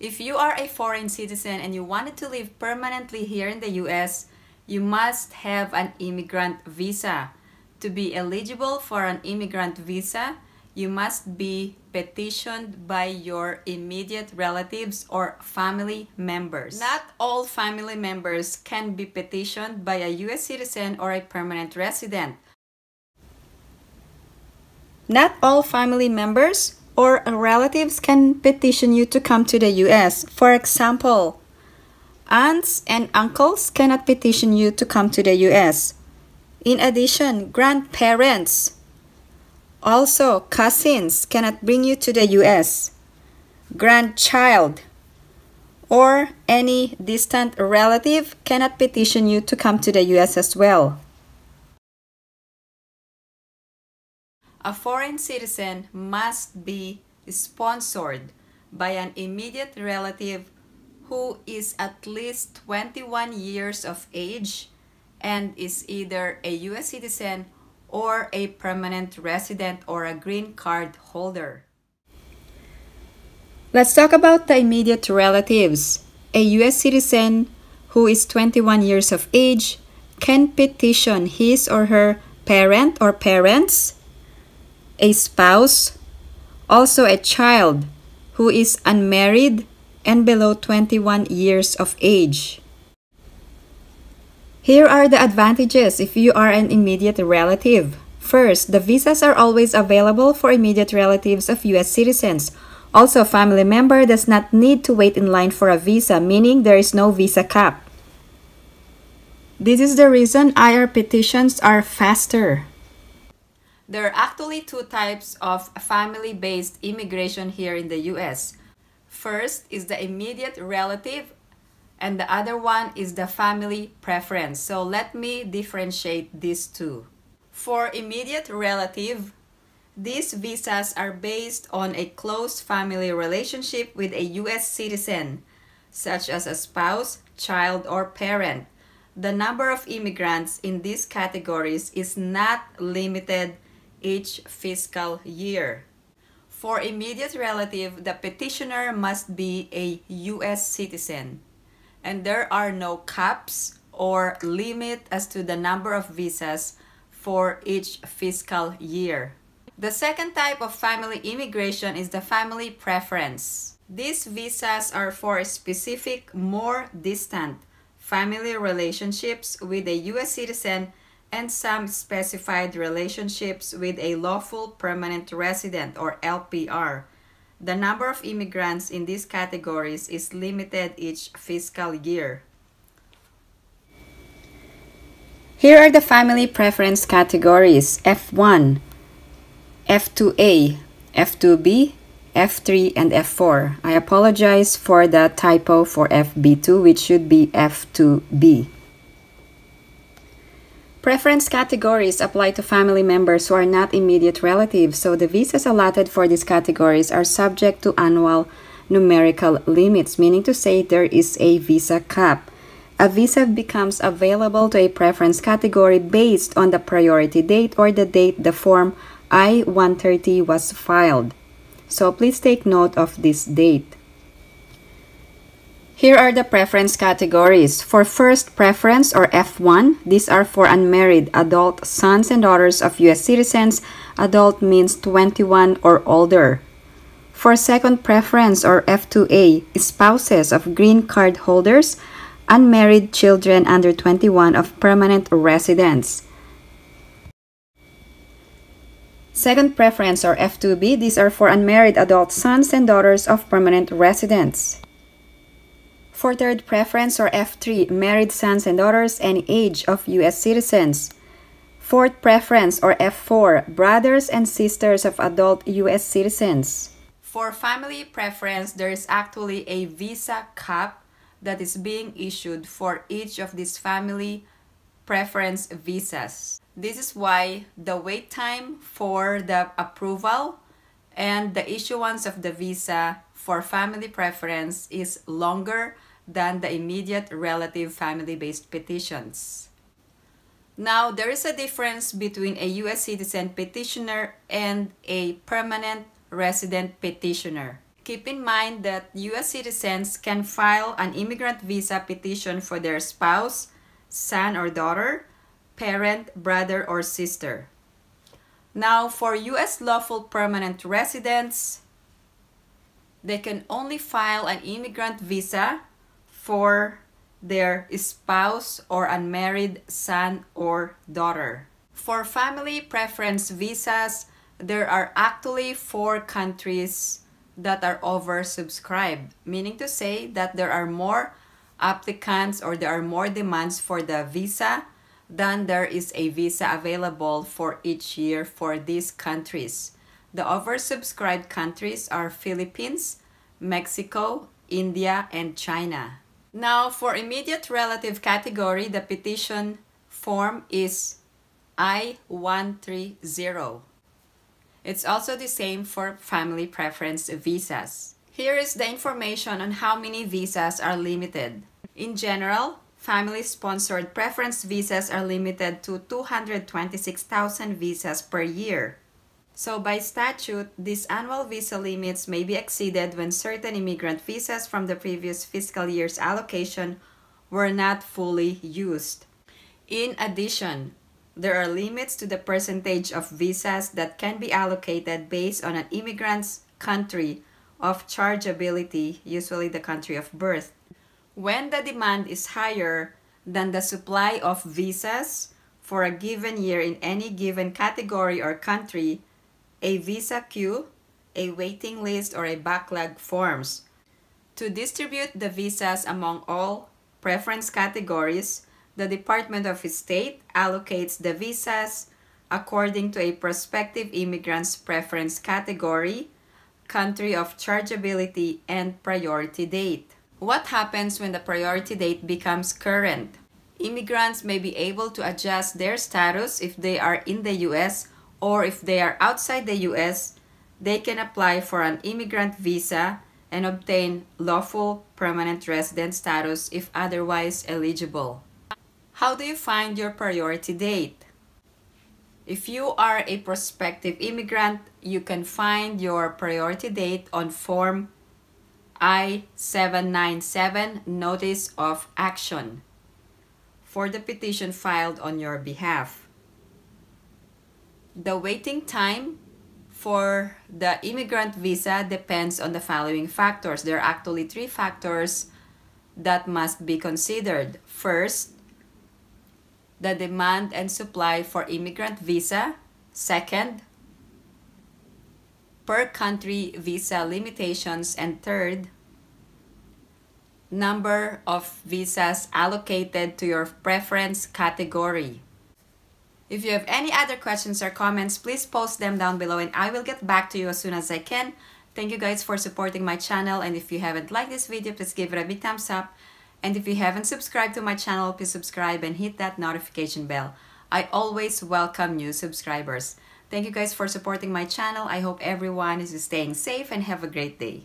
If you are a foreign citizen and you wanted to live permanently here in the US, you must have an immigrant visa. To be eligible for an immigrant visa, you must be petitioned by your immediate relatives or family members. Not all family members can be petitioned by a US citizen or a permanent resident. Not all family members or relatives can petition you to come to the US. For example, aunts and uncles cannot petition you to come to the US. In addition, grandparents, also cousins cannot bring you to the US. Grandchild or any distant relative cannot petition you to come to the US as well. A foreign citizen must be sponsored by an immediate relative who is at least 21 years of age and is either a US citizen or a permanent resident or a green card holder. Let's talk about the immediate relatives. A US citizen who is 21 years of age can petition his or her parent or parents, a spouse, also a child who is unmarried and below 21 years of age. Here are the advantages if you are an immediate relative. First, the visas are always available for immediate relatives of US citizens. Also, a family member does not need to wait in line for a visa, meaning there is no visa cap. This is the reason IR petitions are faster. There are actually two types of family-based immigration here in the US. First is the immediate relative, and the other one is the family preference. So let me differentiate these two. For immediate relative, these visas are based on a close family relationship with a US citizen, such as a spouse, child, or parent. The number of immigrants in these categories is not limited each fiscal year. For immediate relative, the petitioner must be a US citizen, and there are no caps or limit as to the number of visas for each fiscal year. The second type of family immigration is the family preference. These visas are for specific, more distant family relationships with a US citizen and some specified relationships with a lawful permanent resident or LPR. The number of immigrants in these categories is limited each fiscal year. Here are the family preference categories: F1, F2A, F2B, F3, and F4. I apologize for the typo for FB2, which should be F2B. Preference categories apply to family members who are not immediate relatives, so the visas allotted for these categories are subject to annual numerical limits, meaning to say there is a visa cap. A visa becomes available to a preference category based on the priority date or the date the Form I-130 was filed. So please take note of this date. Here are the preference categories. For first preference or F1, these are for unmarried adult sons and daughters of US citizens. Adult means 21 or older. For second preference or F2A, spouses of green card holders, unmarried children under 21 of permanent residents. Second preference or F2B, these are for unmarried adult sons and daughters of permanent residents. For third preference or F3, married sons and daughters any age of US citizens. Fourth preference or F4, brothers and sisters of adult US citizens. For family preference, there is actually a visa cap that is being issued for each of these family preference visas. This is why the wait time for the approval and the issuance of the visa for family preference is longer than the immediate relative family-based petitions. Now, there is a difference between a US citizen petitioner and a permanent resident petitioner. Keep in mind that U.S. citizens can file an immigrant visa petition for their spouse, son or daughter, parent, brother, or sister. Now, for U.S. lawful permanent residents, they can only file an immigrant visa for their spouse or unmarried son or daughter. For family preference visas, there are actually 4 countries that are oversubscribed, meaning to say that there are more applicants or there are more demands for the visa than there is a visa available for each year for these countries. The oversubscribed countries are Philippines, Mexico, India, and China. Now, for immediate relative category, the petition form is I-130. It's also the same for family preference visas. Here is the information on how many visas are limited. In general, family-sponsored preference visas are limited to 226,000 visas per year. So by statute, these annual visa limits may be exceeded when certain immigrant visas from the previous fiscal year's allocation were not fully used. In addition, there are limits to the percentage of visas that can be allocated based on an immigrant's country of chargeability, usually the country of birth. When the demand is higher than the supply of visas for a given year in any given category or country, a visa queue, a waiting list, or a backlog forms. To distribute the visas among all preference categories, the Department of State allocates the visas according to a prospective immigrant's preference category, country of chargeability, and priority date. What happens when the priority date becomes current? Immigrants may be able to adjust their status if they are in the U.S. or if they are outside the U.S., they can apply for an immigrant visa and obtain lawful permanent resident status if otherwise eligible. How do you find your priority date? If you are a prospective immigrant, you can find your priority date on Form I-797 Notice of Action for the petition filed on your behalf. The waiting time for the immigrant visa depends on the following factors. There are actually 3 factors that must be considered. First, the demand and supply for immigrant visa. Second, per country visa limitations. And third, number of visas allocated to your preference category. If you have any other questions or comments, please post them down below and I will get back to you as soon as I can. Thank you guys for supporting my channel, and if you haven't liked this video, please give it a big thumbs up. And if you haven't subscribed to my channel, please subscribe and hit that notification bell. I always welcome new subscribers. Thank you guys for supporting my channel. I hope everyone is staying safe and have a great day.